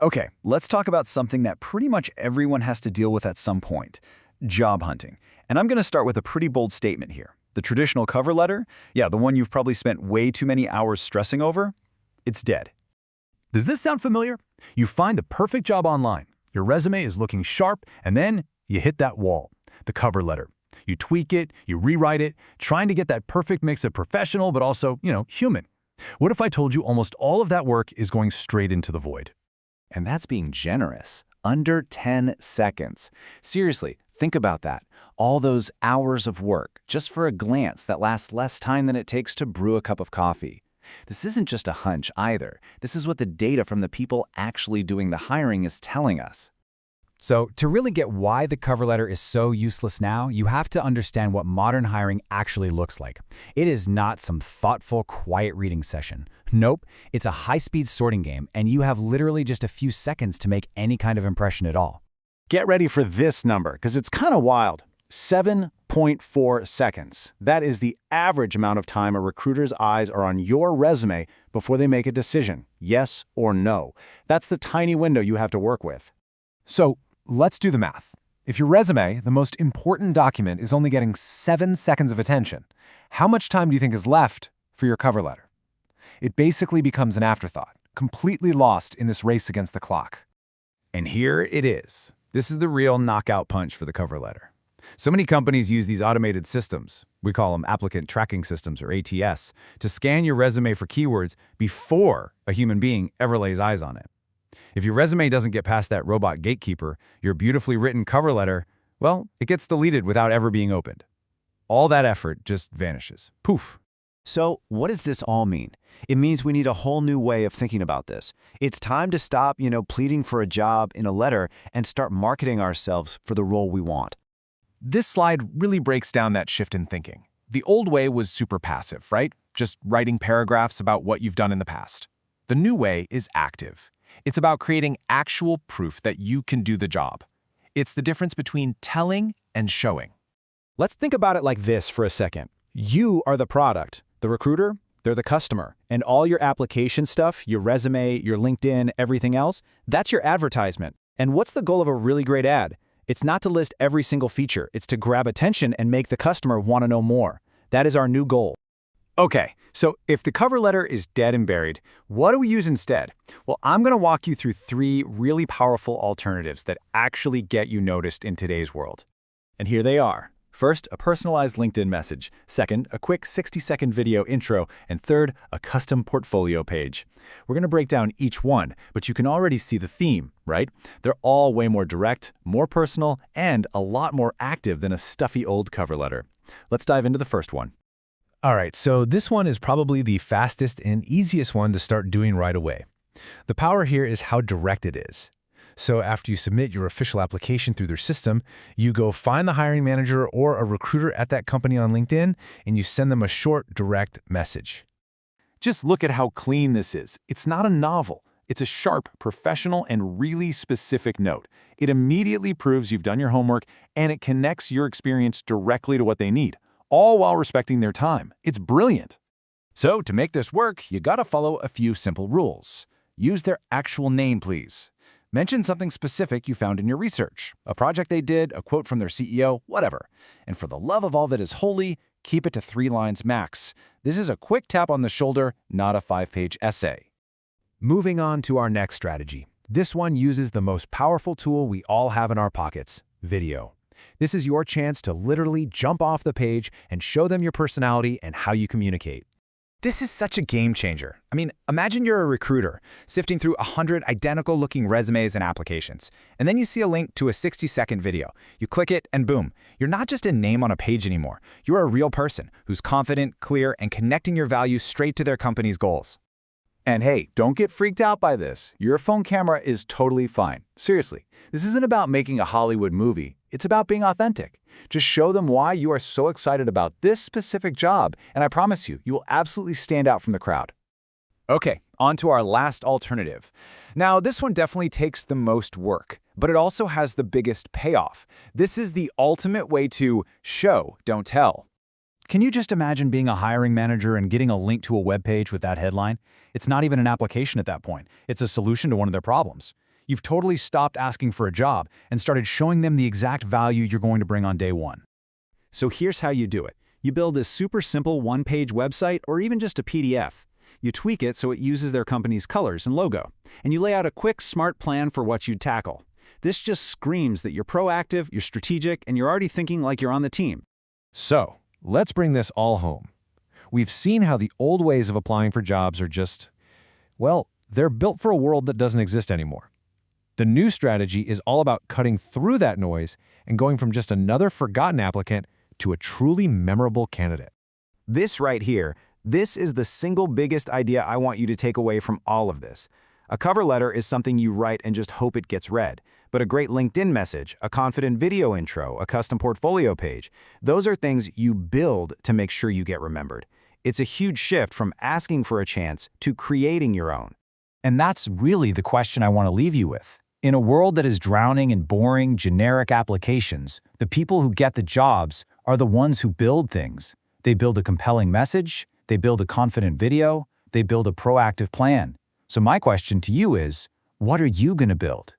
Okay, let's talk about something that pretty much everyone has to deal with at some point: job hunting. And I'm going to start with a pretty bold statement here. The traditional cover letter, yeah, the one you've probably spent way too many hours stressing over, it's dead. Does this sound familiar? You find the perfect job online. Your resume is looking sharp, and then you hit that wall, the cover letter. You tweak it, you rewrite it, trying to get that perfect mix of professional but also, human. What if I told you almost all of that work is going straight into the void? And that's being generous. Under 10 seconds. Seriously, think about that. All those hours of work, just for a glance that lasts less time than it takes to brew a cup of coffee. This isn't just a hunch either. This is what the data from the people actually doing the hiring is telling us. So, to really get why the cover letter is so useless now, you have to understand what modern hiring actually looks like. It is not some thoughtful, quiet reading session. Nope, it's a high-speed sorting game, and you have literally just a few seconds to make any kind of impression at all. Get ready for this number, because it's kind of wild. 7.4 seconds. That is the average amount of time a recruiter's eyes are on your resume before they make a decision, yes or no. That's the tiny window you have to work with. So, let's do the math. If your resume, the most important document, is only getting 7 seconds of attention, how much time do you think is left for your cover letter? It basically becomes an afterthought, completely lost in this race against the clock. And here it is. This is the real knockout punch for the cover letter. So many companies use these automated systems, we call them applicant tracking systems or ATS, to scan your resume for keywords before a human being ever lays eyes on it. If your resume doesn't get past that robot gatekeeper, your beautifully written cover letter, well, it gets deleted without ever being opened. All that effort just vanishes. Poof. So, what does this all mean? It means we need a whole new way of thinking about this. It's time to stop, pleading for a job in a letter and start marketing ourselves for the role we want. This slide really breaks down that shift in thinking. The old way was super passive, right? Just writing paragraphs about what you've done in the past. The new way is active. It's about creating actual proof that you can do the job. It's the difference between telling and showing. Let's think about it like this for a second. You are the product. The recruiter, they're the customer. And all your application stuff, your resume, your LinkedIn, everything else, that's your advertisement. And what's the goal of a really great ad? It's not to list every single feature. It's to grab attention and make the customer want to know more. That is our new goal. Okay, so if the cover letter is dead and buried, what do we use instead? Well, I'm going to walk you through 3 really powerful alternatives that actually get you noticed in today's world. And here they are. First, a personalized LinkedIn message. Second, a quick 60-second video intro. And third, a custom portfolio page. We're going to break down each one, but you can already see the theme, right? They're all way more direct, more personal, and a lot more active than a stuffy old cover letter. Let's dive into the first one. All right, so this one is probably the fastest and easiest one to start doing right away. The power here is how direct it is. So after you submit your official application through their system, you go find the hiring manager or a recruiter at that company on LinkedIn, and you send them a short, direct message. Just look at how clean this is. It's not a novel. It's a sharp, professional, and really specific note. It immediately proves you've done your homework, and it connects your experience directly to what they need, all while respecting their time. It's brilliant. So to make this work, you gotta follow a few simple rules. Use their actual name, please. Mention something specific you found in your research, a project they did, a quote from their CEO, whatever. And for the love of all that is holy, keep it to 3 lines max. This is a quick tap on the shoulder, not a 5-page essay. Moving on to our next strategy. This one uses the most powerful tool we all have in our pockets, video. This is your chance to literally jump off the page and show them your personality and how you communicate. This is such a game changer. I mean, imagine you're a recruiter sifting through 100 identical-looking resumes and applications, and then you see a link to a 60-second video. You click it, and boom, you're not just a name on a page anymore. You're a real person who's confident, clear, and connecting your values straight to their company's goals. And hey, don't get freaked out by this. Your phone camera is totally fine. Seriously, this isn't about making a Hollywood movie. It's about being authentic. Just show them why you are so excited about this specific job, and I promise you, you will absolutely stand out from the crowd. Okay, on to our last alternative. Now, this one definitely takes the most work, but it also has the biggest payoff. This is the ultimate way to show, don't tell. Can you just imagine being a hiring manager and getting a link to a web page with that headline? It's not even an application at that point. It's a solution to one of their problems. You've totally stopped asking for a job and started showing them the exact value you're going to bring on day one. So here's how you do it. You build a super simple one-page website or even just a PDF. You tweak it so it uses their company's colors and logo. And you lay out a quick, smart plan for what you'd tackle. This just screams that you're proactive, you're strategic, and you're already thinking like you're on the team. So, let's bring this all home. We've seen how the old ways of applying for jobs are just, well, they're built for a world that doesn't exist anymore. The new strategy is all about cutting through that noise and going from just another forgotten applicant to a truly memorable candidate. This right here, this is the single biggest idea I want you to take away from all of this. A cover letter is something you write and just hope it gets read. But a great LinkedIn message, a confident video intro, a custom portfolio page, those are things you build to make sure you get remembered. It's a huge shift from asking for a chance to creating your own. And that's really the question I want to leave you with. In a world that is drowning in boring, generic applications, the people who get the jobs are the ones who build things. They build a compelling message, they build a confident video, they build a proactive plan. So my question to you is, what are you going to build?